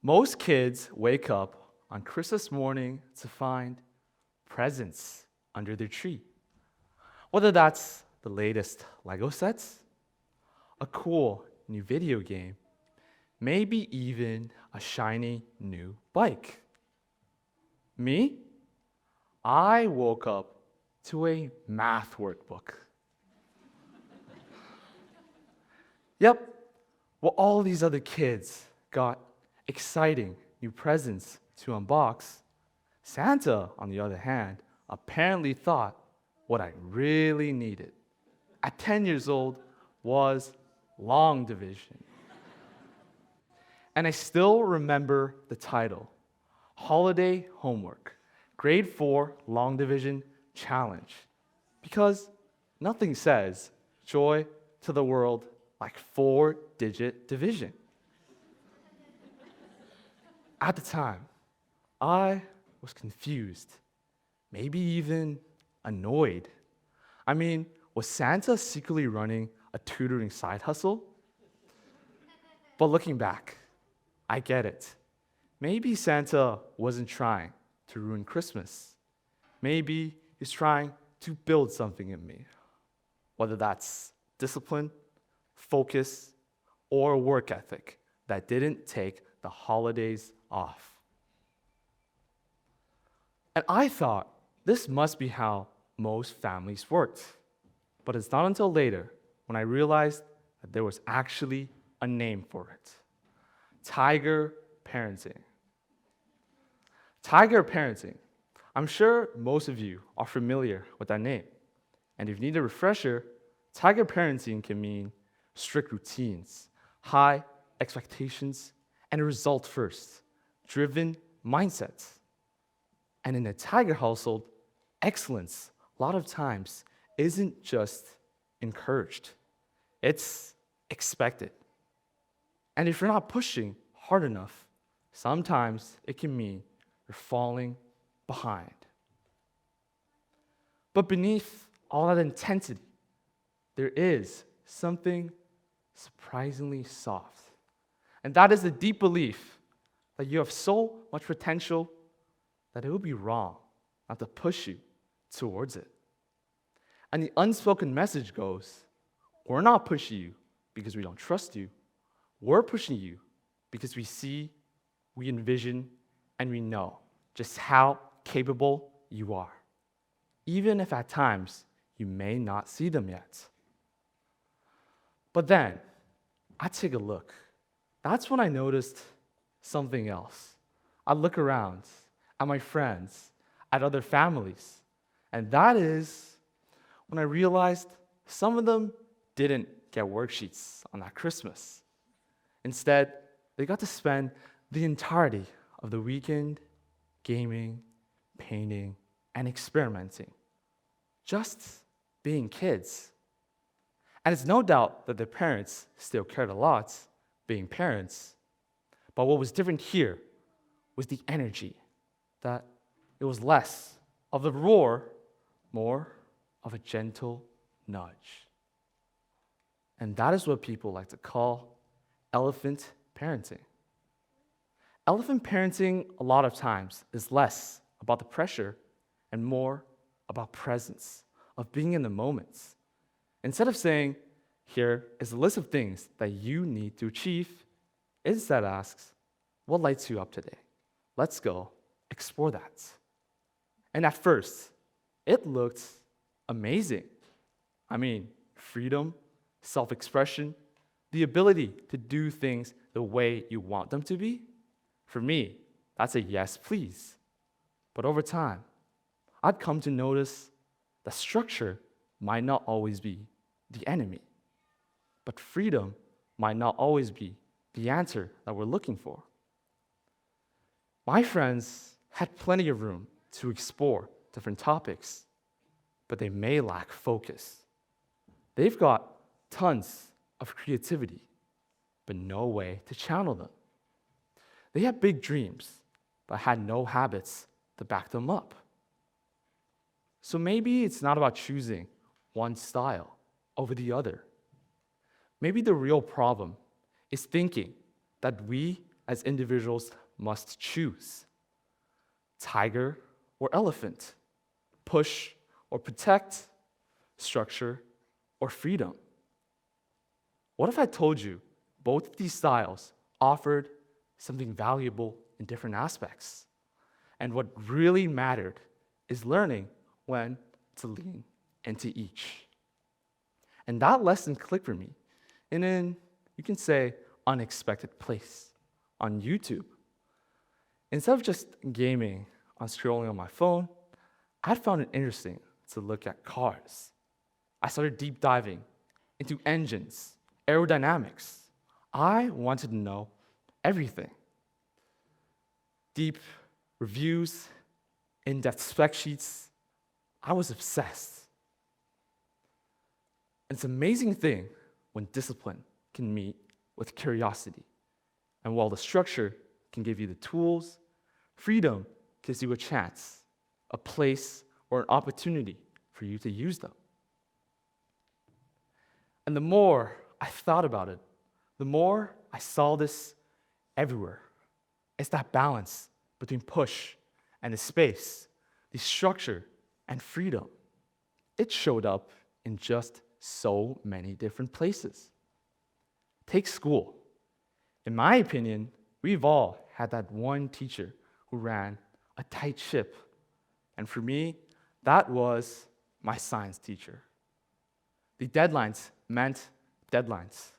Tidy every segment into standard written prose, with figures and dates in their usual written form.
Most kids wake up on Christmas morning to find presents under their tree. Whether that's the latest Lego sets, a cool new video game, maybe even a shiny new bike. Me? I woke up to a math workbook. Yep, well, all these other kids got exciting new presents to unbox. Santa, on the other hand, apparently thought what I really needed at 10 years old was long division. And I still remember the title, Holiday Homework, Grade 4 Long Division Challenge, because nothing says joy to the world like 4-digit division. At the time, I was confused, maybe even annoyed. I mean, was Santa secretly running a tutoring side hustle? But looking back, I get it. Maybe Santa wasn't trying to ruin Christmas. Maybe he's trying to build something in me, whether that's discipline, focus, or work ethic that didn't take the holidays off. And I thought this must be how most families worked. But it's not until later when I realized that there was actually a name for it. Tiger parenting. Tiger parenting. I'm sure most of you are familiar with that name. And if you need a refresher, tiger parenting can mean strict routines, high expectations, and a result first, driven mindsets. And in a tiger household, excellence, a lot of times, isn't just encouraged, it's expected. And if you're not pushing hard enough, sometimes it can mean you're falling behind. But beneath all that intensity, there is something surprisingly soft. And that is the deep belief that you have so much potential that it would be wrong not to push you towards it. And the unspoken message goes, we're not pushing you because we don't trust you. We're pushing you because we see, we envision, and we know just how capable you are, even if at times you may not see them yet. But then, I take a look. That's when I noticed something else. I look around at my friends, at other families, and that is when I realized some of them didn't get worksheets on that Christmas. Instead, they got to spend the entirety of the weekend gaming, painting, and experimenting, just being kids. And it's no doubt that their parents still cared a lot, being parents. But what was different here was the energy, that it was less of the roar, more of a gentle nudge. And that is what people like to call elephant parenting. Elephant parenting, a lot of times, is less about the pressure and more about presence, of being in the moments. Instead of saying, here is a list of things that you need to achieve, it instead asks, what lights you up today? Let's go explore that. And at first, it looked amazing. I mean, freedom, self-expression, the ability to do things the way you want them to be. For me, that's a yes, please. But over time, I'd come to notice that structure might not always be the enemy, but freedom might not always be the answer that we're looking for. My friends had plenty of room to explore different topics, but they may lack focus. They've got tons of creativity, but no way to channel them. They had big dreams, but had no habits to back them up. So maybe it's not about choosing one style over the other. Maybe the real problem is thinking that we as individuals must choose: tiger or elephant, push or protect, structure or freedom. What if I told you both of these styles offered something valuable in different aspects? And what really mattered is learning when to lean into each. And that lesson clicked for me in an, you can say, unexpected place on YouTube. Instead of just gaming on scrolling on my phone, I found it interesting to look at cars. I started deep diving into engines, aerodynamics. I wanted to know everything. Deep reviews, in-depth spec sheets. I was obsessed. It's an amazing thing when discipline can meet with curiosity. And while the structure can give you the tools, freedom gives you a chance, a place, or an opportunity for you to use them. And the more I thought about it, the more I saw this everywhere. It's that balance between push and the space, the structure and freedom. It showed up in just so many different places. Take school. In my opinion, we've all had that one teacher who ran a tight ship. And for me, that was my science teacher. The deadlines meant deadlines.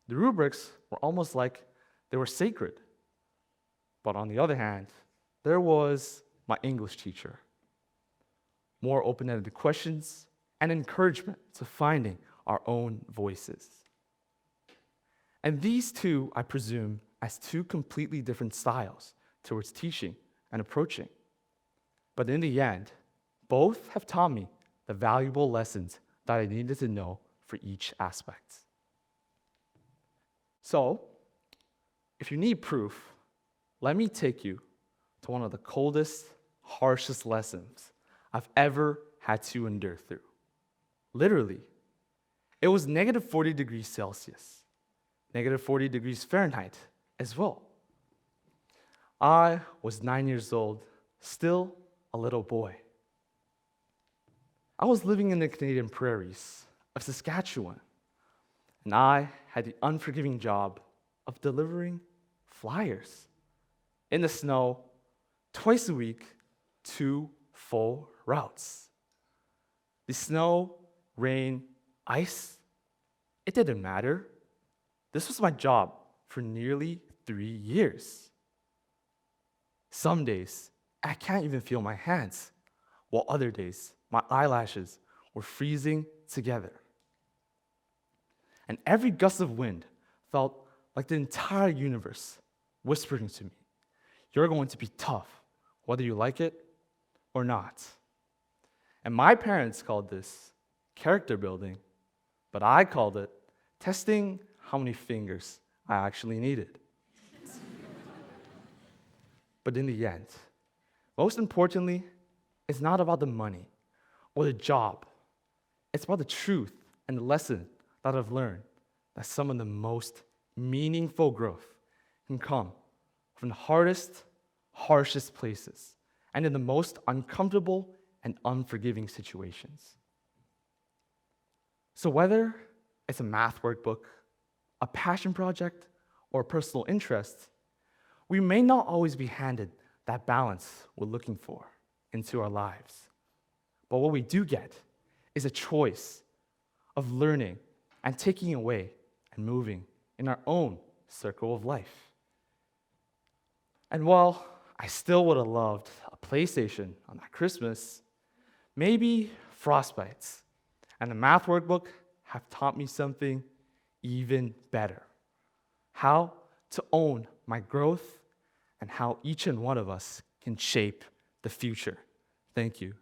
The rubrics were almost like they were sacred. But on the other hand, there was my English teacher. More open-ended questions and encouragement to finding our own voices. And these two, I presume, as two completely different styles towards teaching and approaching. But in the end, both have taught me the valuable lessons that I needed to know for each aspect. So, if you need proof, let me take you to one of the coldest, harshest lessons I've ever had to endure through. Literally, it was negative 40 degrees Celsius, negative 40 degrees Fahrenheit as well. I was 9 years old, still a little boy. I was living in the Canadian prairies of Saskatchewan, and I had the unforgiving job of delivering flyers in the snow twice a week, 2 full routes. The snow, rain, ice, it didn't matter. This was my job for nearly 3 years. Some days, I can't even feel my hands, while other days, my eyelashes were freezing together. And every gust of wind felt like the entire universe whispering to me, "You're going to be tough, whether you like it or not." And my parents called this character building, but I called it testing how many fingers I actually needed. But in the end, most importantly, it's not about the money or the job. It's about the truth and the lesson that I've learned that some of the most meaningful growth can come from the hardest, harshest places and in the most uncomfortable and unforgiving situations. So whether it's a math workbook, a passion project, or a personal interest, we may not always be handed that balance we're looking for into our lives. But what we do get is a choice of learning and taking away and moving in our own circle of life. And while I still would have loved a PlayStation on that Christmas, maybe frostbites and the math workbook have taught me something even better: how to own my growth and how each and one of us can shape the future. Thank you.